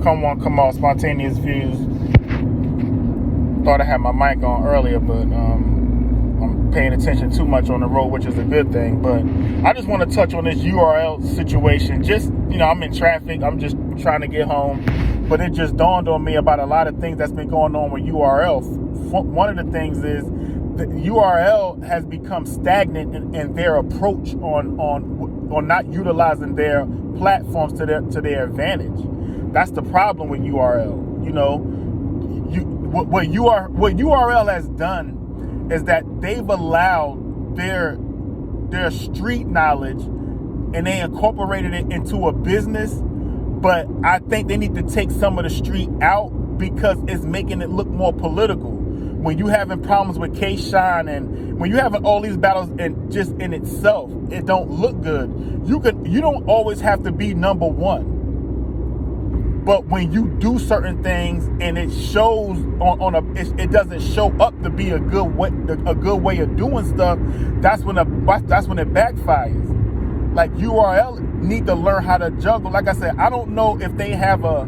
come off spontaneous views. Thought I had my mic on earlier, but I'm paying attention too much on the road, which is a good thing. But I just want to touch on this URL situation. Just, I'm in traffic. I'm just trying to get home. But it just dawned on me about a lot of things that's been going on with URL. One of the things is the URL has become stagnant in their approach on not utilizing their platforms to their advantage. That's the problem with URL. What URL has done is that they've allowed their street knowledge and they incorporated it into a business. But I think they need to take some of the street out because it's making it look more political. When you having problems with K-Shine and when you having all these battles and just in itself, it don't look good. You don't always have to be number one. But when you do certain things and it shows it doesn't show up to be a good way of doing stuff, that's when it backfires. Like URL need to learn how to juggle. Like I said, I don't know if they have a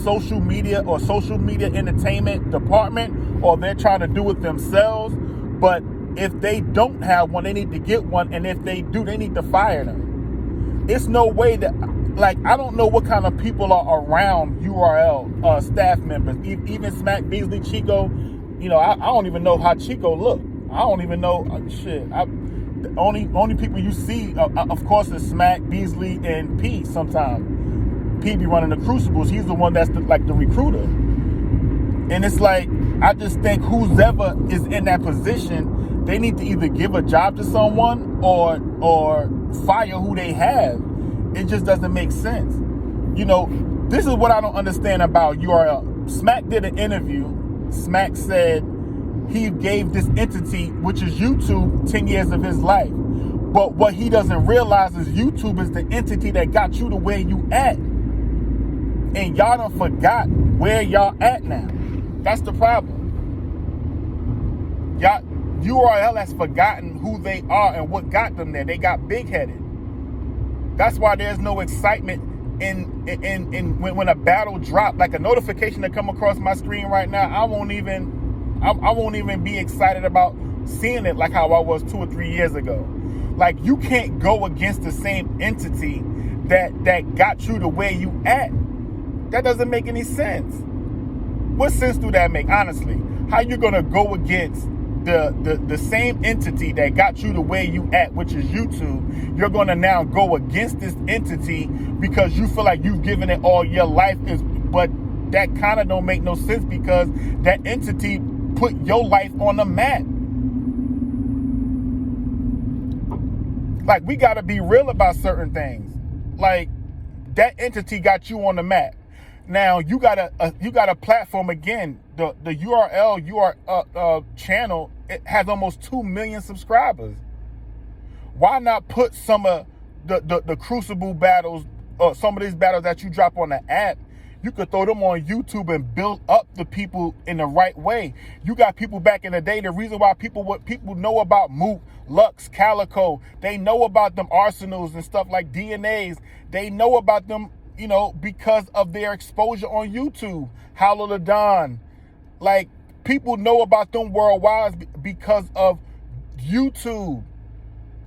social media or social media entertainment department or they're trying to do it themselves. But if they don't have one, they need to get one. And if they do, they need to fire them. It's no way that, I don't know what kind of people are around URL staff members. Even Smack, Beasley, Chico, I don't even know how Chico look. I don't even know shit. The only people you see, of course, is Smack, Beasley, and P sometimes. P be running the Crucibles. He's the one that's the recruiter. And it's like, I just think whoever is in that position, they need to either give a job to someone or fire who they have. It just doesn't make sense. This is what I don't understand about URL. Smack did an interview. Smack said he gave this entity, which is YouTube, 10 years of his life. But what he doesn't realize is YouTube is the entity that got you to where you at. And y'all done forgot where y'all at now. That's the problem. URL has forgotten who they are and what got them there. They got big-headed. That's why there's no excitement in when a battle drop, like a notification that come across my screen right now. I won't even be excited about seeing it like how I was 2 or 3 years ago. Like, you can't go against the same entity that got you to where you at. That doesn't make any sense. What sense do that make, honestly? How you gonna go against the same entity that got you to where you at, which is YouTube? You're gonna now go against this entity because you feel like you've given it all your life, but that kind of don't make no sense because that entity put your life on the map. Like, we got to be real about certain things. Like, that entity got you on the map. Now you got a platform again. The URL channel, it has almost 2 million subscribers. Why not put some of the Crucible battles or some of these battles that you drop on the app? You could throw them on YouTube and build up the people in the right way. You got people back in the day. The reason why people know about Mook, Lux, Calico, they know about them arsenals and stuff like DNAs. They know about them, because of their exposure on YouTube. Hollow the Don. Like, people know about them worldwide because of YouTube.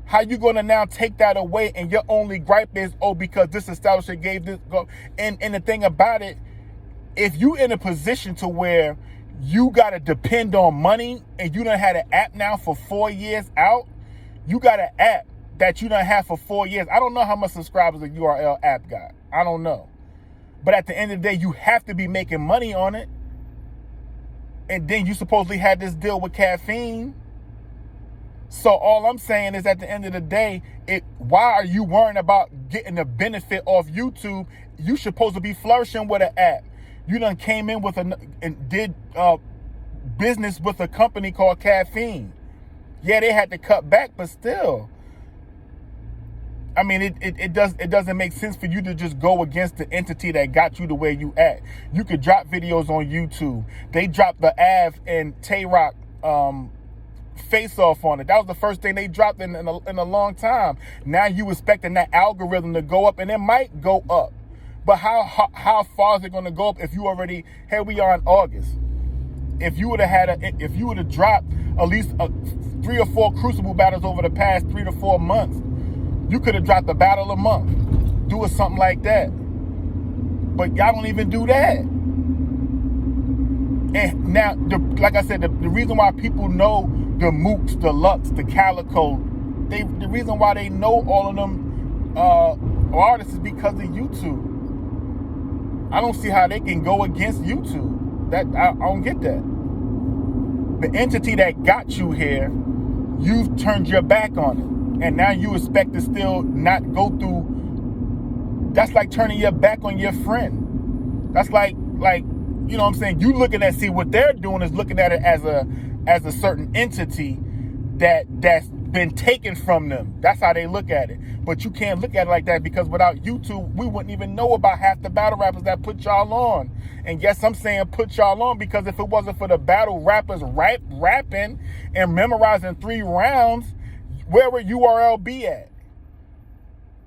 How you gonna now take that away and your only gripe is, because this establishment gave this go? And the thing about it, if you in a position to where you gotta depend on money and you done had an app now for 4 years out, you got an app that you done had for 4 years. I don't know how much subscribers a URL app got. I don't know. But at the end of the day, you have to be making money on it. And then you supposedly had this deal with Caffeine. So all I'm saying is, at the end of the day, why are you worrying about getting the benefit off YouTube? You supposed to be flourishing with an app. You done came in and did business with a company called Caffeine. Yeah, they had to cut back, but still. I mean, it doesn't make sense for you to just go against the entity that got you to where you at. You could drop videos on YouTube. They dropped the Av and Tay-Rock face off on it. That was the first thing they dropped in a long time. Now you expecting that algorithm to go up, and it might go up. But how far is it going to go up if you already, here we are in August. If you would have dropped at least 3 or 4 Crucible battles over the past 3 to 4 months, you could have dropped a battle a month, doing something like that. But y'all don't even do that. And now, like I said, the reason why people know the Mooks, the Lux, the Calico, the reason why they know all of them artists is because of YouTube. I don't see how they can go against YouTube. I don't get that. The entity that got you here, you've turned your back on it. And now you expect to still not go through. That's like turning your back on your friend. That's like, you know what I'm saying? You looking at, see what they're doing is looking at it as a certain entity that's been taken from them. That's how they look at it. But you can't look at it like that, because without YouTube, we wouldn't even know about half the battle rappers that put y'all on. And yes, I'm saying put y'all on, because if it wasn't for the battle rappers rapping and memorizing 3 rounds, where would URL be at?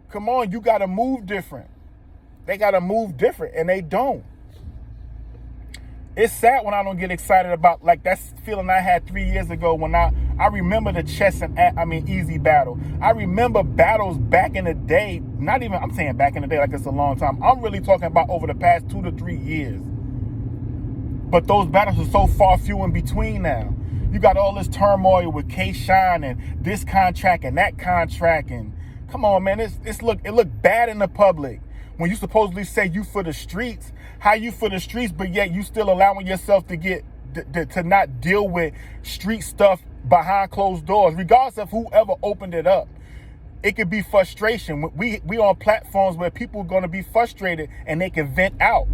Come on, you got to move different. They got to move different, and they don't. It's sad when I don't get excited about, like, that feeling I had 3 years ago when I remember the Chess and Easy battle. I remember battles back in the day, I'm saying back in the day like it's a long time. I'm really talking about over the past 2 to 3 years. But those battles are so far few in between now. You got all this turmoil with K-Shine and this contract and that contract, and come on, man, it look bad in the public. When you supposedly say you for the streets, how you for the streets, but yet you still allowing yourself to get to not deal with street stuff behind closed doors, regardless of whoever opened it up. It could be frustration. We on platforms where people are going to be frustrated and they can vent out.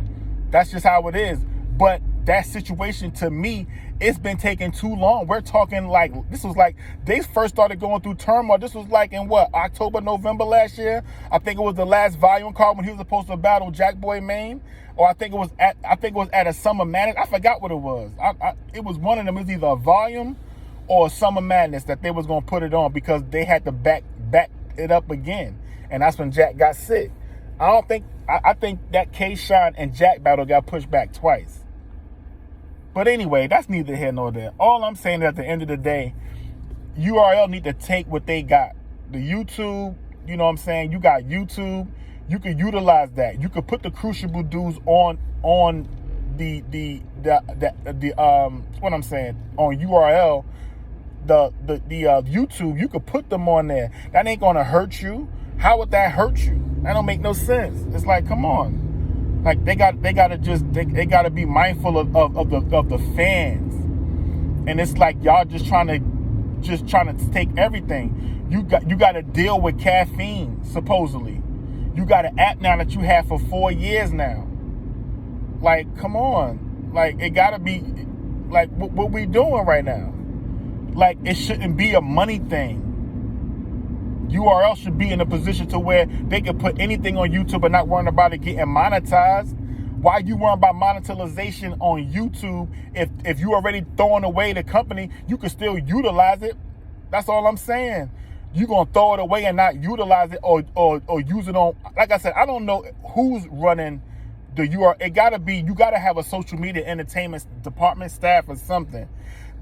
That's just how it is. But that situation, to me, it's been taking too long. We're talking like, this was like, they first started going through turmoil. This was like in what, October, November last year? I think it was the last volume card when he was supposed to battle Jack Boy Maine. Or I think it was at a Summer Madness. I forgot what it was. It was one of them. It was either a volume or a Summer Madness that they was going to put it on, because they had to back it up again. And that's when Jack got sick. I think that K-Shine and Jack battle got pushed back twice. But anyway, that's neither here nor there. All I'm saying is, at the end of the day, URL need to take what they got. The YouTube, you know what I'm saying? You got YouTube. You could utilize that. You could put the Crucible dudes on the what I'm saying, on URL, the YouTube. You could put them on there. That ain't gonna hurt you. How would that hurt you? That don't make no sense. It's like, come on. Like, they gotta be mindful of the fans. And it's like y'all just trying to take everything. You got to deal with caffeine, supposedly. You got an app now that you have for 4 years now. Like, come on. Like, it gotta be like what we doing right now. Like, it shouldn't be a money thing. URL should be in a position to where they can put anything on YouTube and not worrying about it getting monetized. Why you worrying about monetization on YouTube? If you already throwing away the company, you can still utilize it. That's all I'm saying. You gonna throw it away and not utilize it, or use it on, like I said, I don't know who's running the URL. It gotta be, you gotta have a social media entertainment department staff or something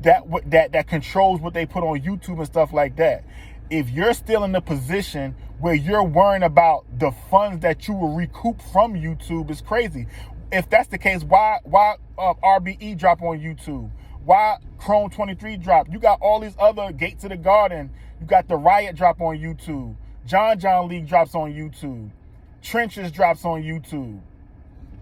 that controls what they put on YouTube and stuff like that. If you're still in the position where you're worrying about the funds that you will recoup from YouTube, is crazy. If that's the case, why RBE drop on YouTube? Why Chrome 23 drop? You got all these other Gate to the Garden. You got the Riot drop on YouTube. John League drops on YouTube. Trenches drops on YouTube.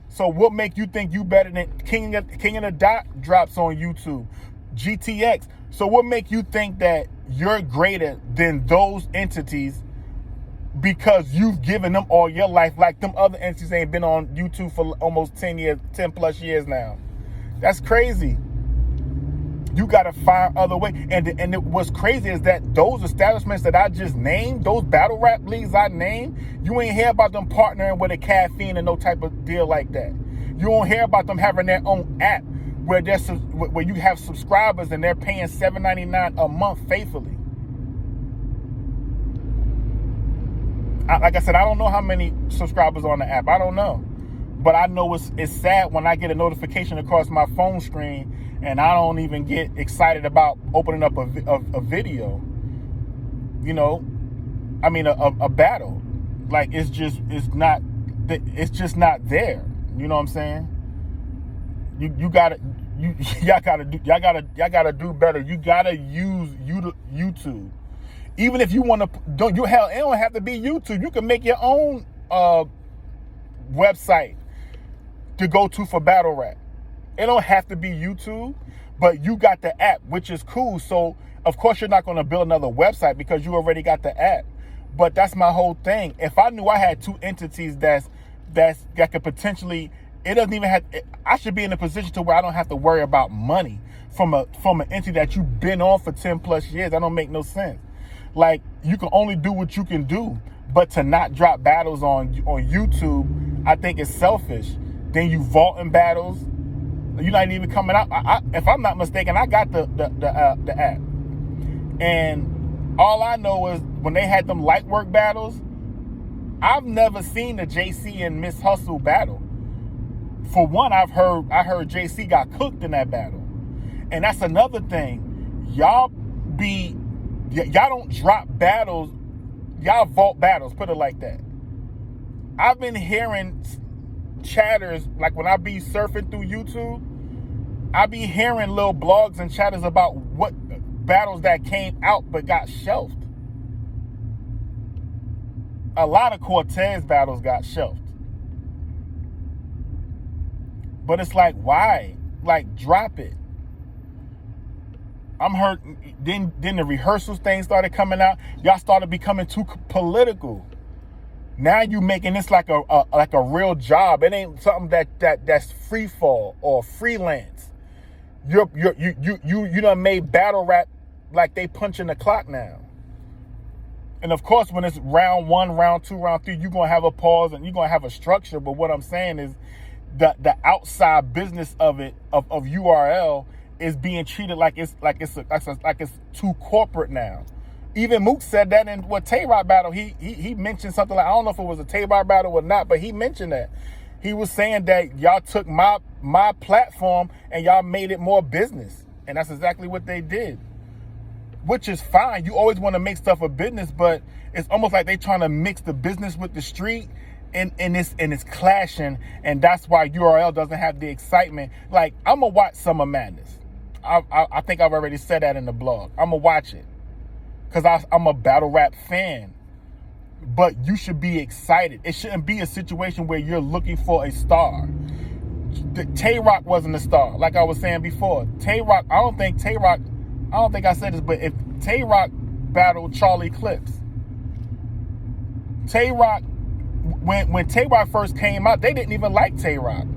So what make you think you better than King of the Dot drops on YouTube? GTX. So what make you think that you're greater than those entities because you've given them all your life, like them other entities ain't been on YouTube for almost 10 plus years now? That's crazy. You got to find other way. And what's crazy is that those establishments that I just named, those battle rap leagues I named, you ain't hear about them partnering with a caffeine and no type of deal like that. You don't hear about them having their own app where you have subscribers and they're paying $7.99 a month faithfully. Like I said, I don't know how many subscribers on the app. I don't know. But I know it's sad when I get a notification across my phone screen and I don't even get excited about opening up a video. You know, I mean a battle. Like it's just not there. You know what I'm saying? Y'all gotta do better. You gotta use YouTube. Even if you want to, it don't have to be YouTube. You can make your own website to go to for battle rap. It don't have to be YouTube, but you got the app, which is cool. So of course you're not going to build another website because you already got the app. But that's my whole thing. If I knew I had two entities that could potentially, it doesn't even have. I should be in a position to where I don't have to worry about money from an entity that you've been on for 10 plus years. That don't make no sense. Like, you can only do what you can do, but to not drop battles on YouTube, I think is selfish. Then you vaulting battles. You're not even coming out. If I'm not mistaken, I got the app, and all I know is when they had them light work battles, I've never seen the JC and Miss Hustle battle. For one, I heard JC got cooked in that battle, and that's another thing. Y'all don't drop battles. Y'all vault battles. Put it like that. I've been hearing chatters, like when I be surfing through YouTube, I be hearing little blogs and chatters about what battles that came out but got shelved. A lot of Cortez battles got shelved. But it's like, why? Like, drop it. I'm hurt. Then the rehearsals thing started coming out. Y'all started becoming too political. Now you making this like a real job. It ain't something that's free fall or freelance. You done made battle rap like they punching the clock now. And of course, when it's round 1, round 2, round 3, you're gonna have a pause and you're gonna have a structure. But what I'm saying is the outside business of URL is being treated like it's too corporate now. Even Mook said that in what Tay-Rock battle. He mentioned something like, I don't know if it was a Tay-Rock battle or not, but he mentioned that. He was saying that y'all took my platform and y'all made it more business. And that's exactly what they did. Which is fine. You always want to make stuff a business, but it's almost like they trying to mix the business with the street, and it's clashing, and that's why URL doesn't have the excitement. Like, I'm gonna watch Summer Madness. I think I've already said that in the blog. I'm gonna watch it because I'm a battle rap fan. But you should be excited. It shouldn't be a situation where you're looking for a star. Tay-Rock wasn't a star, like I was saying before. Tay-Rock, I don't think I said this, but if Tay-Rock battled Charlie Clips, Tay-Rock, when Tay-Rock first came out, they didn't even like Tay-Rock.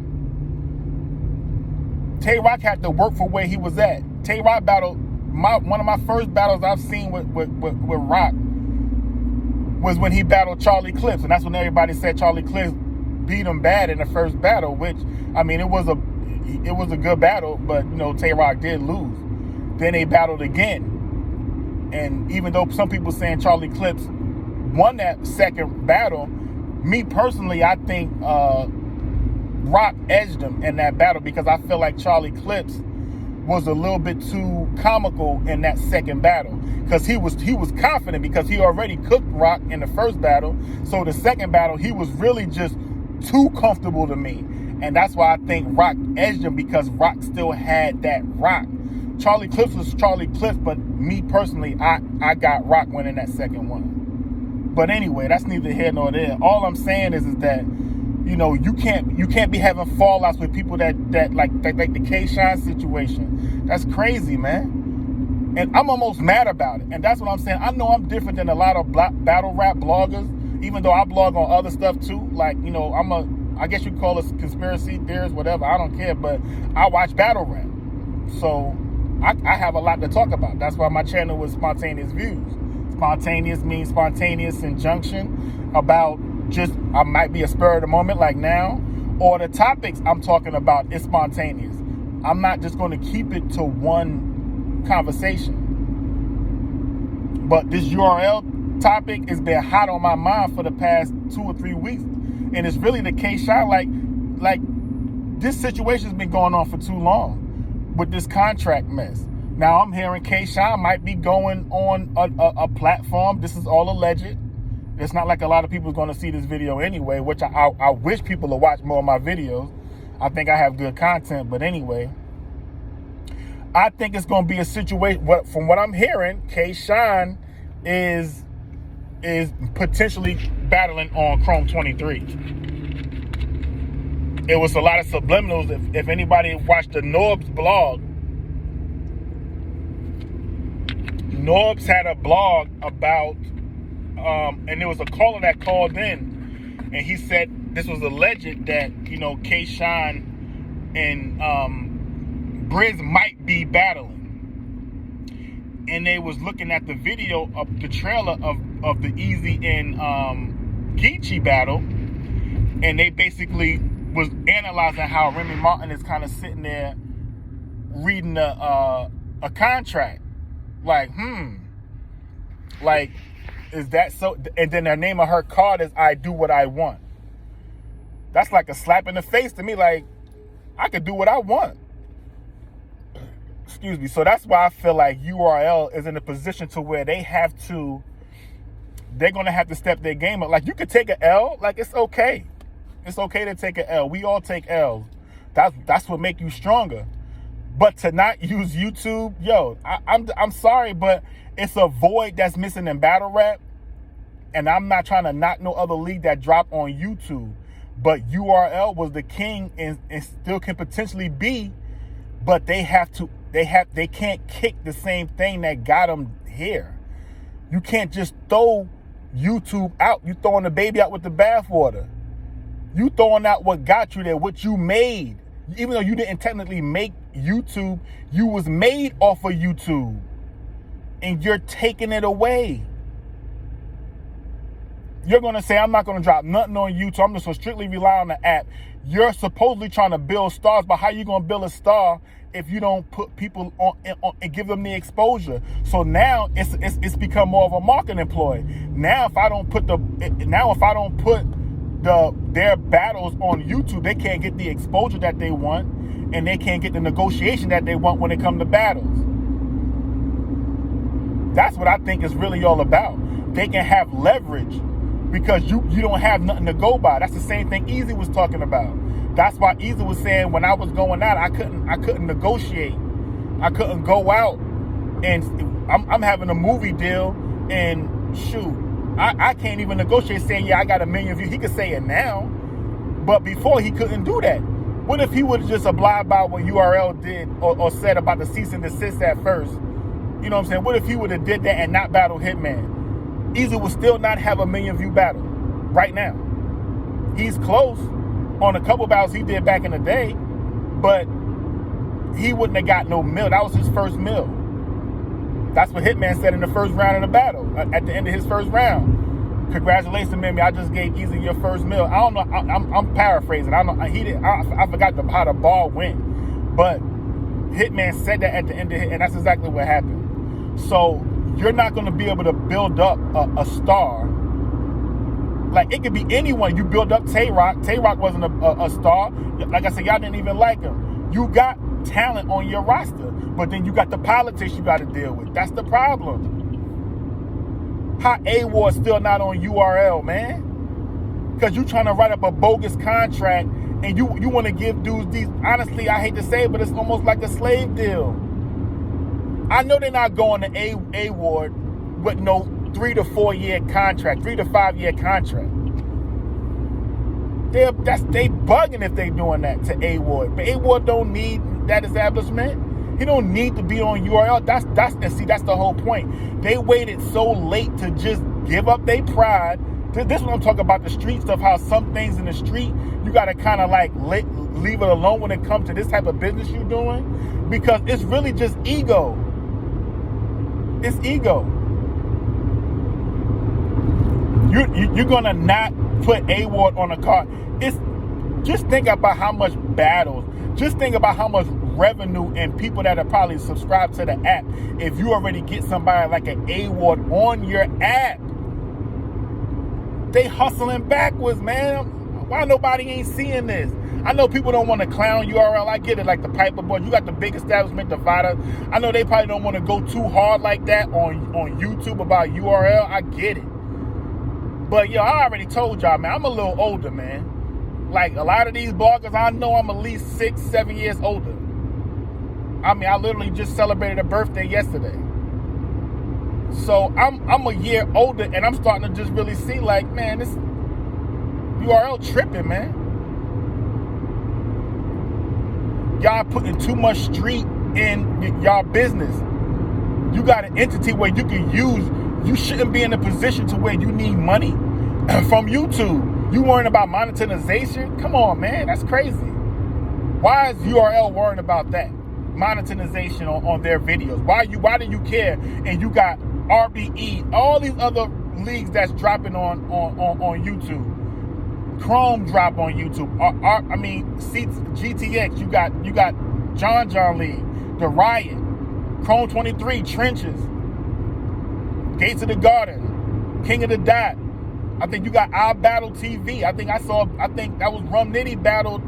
Tay-Rock had to work for where he was at. Tay-Rock battled, one of my first battles I've seen with Rock was when he battled Charlie Clips, and that's when everybody said Charlie Clips beat him bad in the first battle, which, I mean, it was a good battle, but, you know, Tay-Rock did lose. Then they battled again, and even though some people saying Charlie Clips won that second battle, me personally, I think Rock edged him in that battle because I feel like Charlie Clips was a little bit too comical in that second battle because he was confident because he already cooked Rock in the first battle. So the second battle, he was really just too comfortable to me, and that's why I think Rock edged him because Rock still had that Rock. Charlie Clips was Charlie Clips, but me personally, I got Rock winning that second one. But anyway, that's neither here nor there. All I'm saying is that, you know, you can't be having fallouts with people that like the K-Shine situation. That's crazy, man. And I'm almost mad about it. And that's what I'm saying. I know I'm different than a lot of battle rap bloggers, even though I blog on other stuff too. Like, you know, I guess you could call us conspiracy theorists, whatever. I don't care, but I watch battle rap. So I have a lot to talk about. That's why my channel was Spontaneous Views. Spontaneous means spontaneous injunction about just, I might be a spur of the moment like now, or the topics I'm talking about is spontaneous. I'm not just going to keep it to one conversation. But this URL topic has been hot on my mind for the past 2 or 3 weeks. And it's really the K-Shine. Like, like, this situation's been going on for too long with this contract mess. Now I'm hearing K-Shine might be going on a platform. This is all alleged. It's not like a lot of people are going to see this video anyway, which I wish people would watch more of my videos. I think I have good content, but anyway, I think it's going to be a situation. From what I'm hearing, K-Shine is potentially battling on Chrome 23. It was a lot of subliminals. If anybody watched the Norbs blog, Norbs had a blog about, and there was a caller that called in, and he said this was alleged that, you know, K-Shine and Briz might be battling. And they was looking at the video of the trailer of the Easy and Geechee battle, and they basically was analyzing how Remy Martin is kind of sitting there reading a contract. Like, like, is that so? And then the name of her card is "I Do What I Want." That's like a slap in the face to me. Like, I could do what I want. Excuse me. So that's why I feel like URL is in a position to where they're going to have to step their game up. Like, you could take an L. Like, it's okay. It's okay to take an L. We all take L's. That's what make you stronger. But to not use YouTube, yo, I'm sorry, but it's a void that's missing in battle rap. And I'm not trying to knock no other league that dropped on YouTube. But URL was the king and still can potentially be. But they can't kick the same thing that got them here. You can't just throw YouTube out. You throwing the baby out with the bathwater. You throwing out what got you there, what you made. Even though you didn't technically make YouTube, you was made off of YouTube. And you're taking it away. You're going to say, I'm not going to drop nothing on YouTube. I'm just going to strictly rely on the app. You're supposedly trying to build stars, but how you going to build a star if you don't put people on and give them the exposure? So now it's become more of a marketing ploy. Now if I don't put their battles on YouTube, they can't get the exposure that they want, and they can't get the negotiation that they want when it comes to battles. That's what I think is really all about. They can have leverage because you don't have nothing to go by. That's the same thing Easy was talking about. That's why Easy was saying when I was going out, I couldn't negotiate. I couldn't go out, and I'm having a movie deal, and shoot, I can't even negotiate saying, yeah, I got 1 million views. He could say it now, but before he couldn't do that. What if he would have just abided by what URL did or said about the cease and desist at first? You know what I'm saying? What if he would have did that and not battle Hitman? Easy would still not have 1 million view battle right now. He's close on a couple battles he did back in the day, but he wouldn't have got no mill. That was his first mill. That's what Hitman said in the first round of the battle, at the end of his first round. Congratulations, Mimi. I just gave Easy your first mill. I don't know. I'm paraphrasing. I don't know. I forgot how the ball went, but Hitman said that at the end of it, and that's exactly what happened. So you're not going to be able to build up a star. Like, it could be anyone. You build up Tay-Rock. Tay-Rock wasn't a star. Like I said, y'all didn't even like him. You got talent on your roster, but then you got the politics you got to deal with. That's the problem. How A-Ward's still not on URL, man? Because you trying to write up a bogus contract, and you want to give dudes these, honestly, I hate to say it, but it's almost like a slave deal. I know they're not going to A-Ward with no 3 to 4 year contract, 3 to 5 year contract. They bugging if they doing that to A-Ward. But A-Ward don't need that establishment. He don't need to be on URL. That's the whole point. They waited so late to just give up their pride. This is what I'm talking about, the street stuff, how some things in the street, you got to kind of like leave it alone when it comes to this type of business you're doing, because it's really just ego. It's ego. You're going to not put A-Ward on a card. Just think about how much battles, just think about how much revenue and people that are probably subscribed to the app if you already get somebody like an A-Ward on your app. They hustling backwards, man. Why nobody ain't seeing this? I know people don't want to clown URL. I get it, like the Piper Boy. You got the big establishment divider. I know they probably don't want to go too hard like that on YouTube about URL. I get it. But, yo, I already told y'all, man, I'm a little older, man. Like, a lot of these bloggers, I know I'm at least 6-7 years older. I mean, I literally just celebrated a birthday yesterday. So I'm a year older, and I'm starting to just really see, like, man, this URL tripping, man. Y'all putting too much street in y'all business. You got an entity where you can use. You shouldn't be in a position to where you need money from YouTube. You worrying about monetization? Come on, man, that's crazy. Why is URL worrying about that? Monetization on their videos. Why do you care? And you got RBE, all these other leagues that's dropping on YouTube. Chrome drop on YouTube. GTX. You got John League, The Riot, Chrome 23, Trenches, Gates of the Garden, King of the Dot. I think you got iBattle TV. I think that was Rum Nitty battled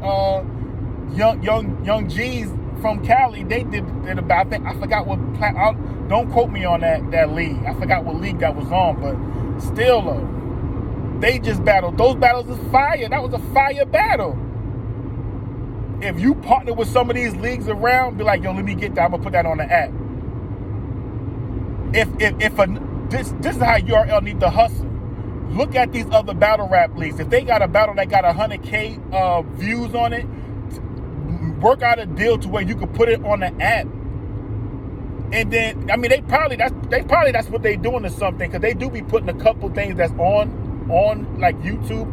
Young G's from Cali. They did about, I forgot what, don't quote me on that league. I forgot what league that was on, but still though, they just battled. Those battles is fire. That was a fire battle. If you partner with some of these leagues around, be like, yo, let me get that. I'm gonna put that on the app. This is how URL need to hustle. Look at these other battle rap leagues. If they got a battle that got 100K views on it, work out a deal to where you could put it on the app. And then, I mean, that's what they doing or something, because they do be putting a couple things that's on like YouTube,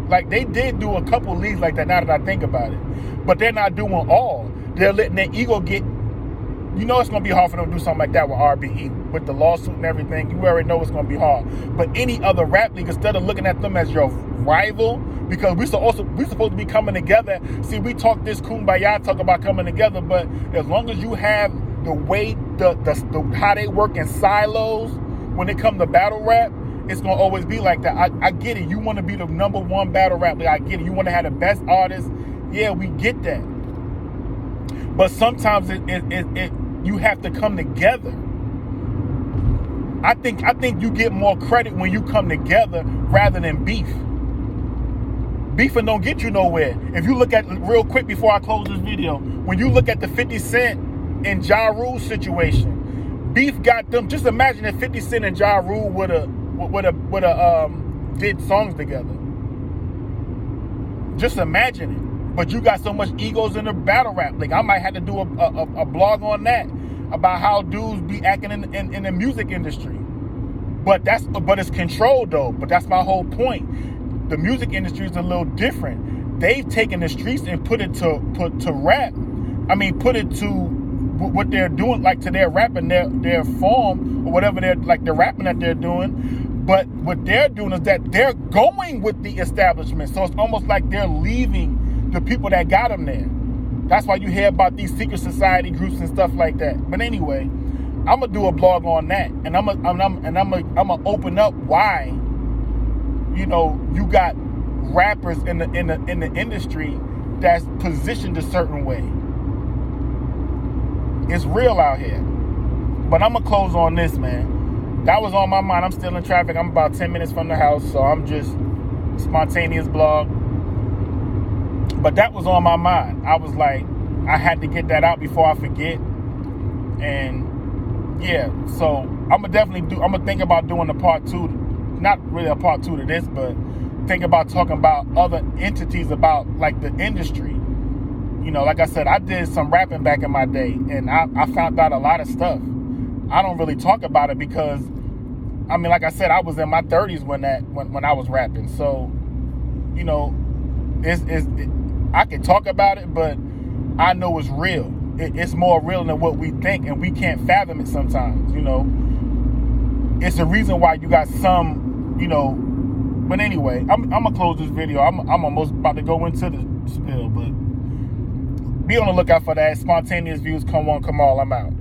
like they did do a couple leagues like that now that I think about it. But they're not doing all. They're letting their ego get, you know it's going to be hard for them to do something like that with RBE, with the lawsuit and everything. You already know it's going to be hard. But any other rap league, instead of looking at them as your rival, because we supposed to be coming together. See, we talk this kumbaya talk about coming together, but as long as you have the way, the how they work in silos when it comes to battle rap, it's going to always be like that. I get it. You want to be the #1 battle rap league. I get it. You want to have the best artists. Yeah, we get that. But sometimes you have to come together. I think you get more credit when you come together rather than beef. Beefing don't get you nowhere. If you look at, real quick before I close this video, when you look at the 50 Cent and Ja Rule situation, beef got them. Just imagine if 50 Cent and Ja Rule would have did songs together. Just imagine it. But you got so much egos in the battle rap. Like, I might have to do a blog on that about how dudes be acting in the music industry. But it's controlled though. But that's my whole point. The music industry is a little different. They've taken the streets and put it to rap. I mean, put it to what they're doing, like to their rapping, their form or whatever they're rapping that they're doing. But what they're doing is that they're going with the establishment. So it's almost like they're leaving the people that got them there. That's why you hear about these secret society groups and stuff like that. But anyway, I'm gonna do a blog on that, and I'm gonna open up why, you know, you got rappers in the industry that's positioned a certain way. It's real out here. But I'm gonna close on this, man. That was on my mind. I'm still in traffic. I'm about 10 minutes from the house, so I'm just spontaneous blog. But that was on my mind. I was like, I had to get that out before I forget. And yeah, so I'm gonna think about doing a part 2. Not really a part 2 to this, but think about talking about other entities about like the industry. You know, like I said, I did some rapping back in my day, and I found out a lot of stuff. I don't really talk about it because, I mean, like I said, I was in my 30s when I was rapping. So, you know, I can talk about it, but I know it's real. It's more real than what we think, and we can't fathom it sometimes, you know. It's a reason why you got some, you know. But anyway, I'm going to close this video. I'm almost about to go into the spill, but be on the lookout for that. Spontaneous Views, come on, come all. I'm out.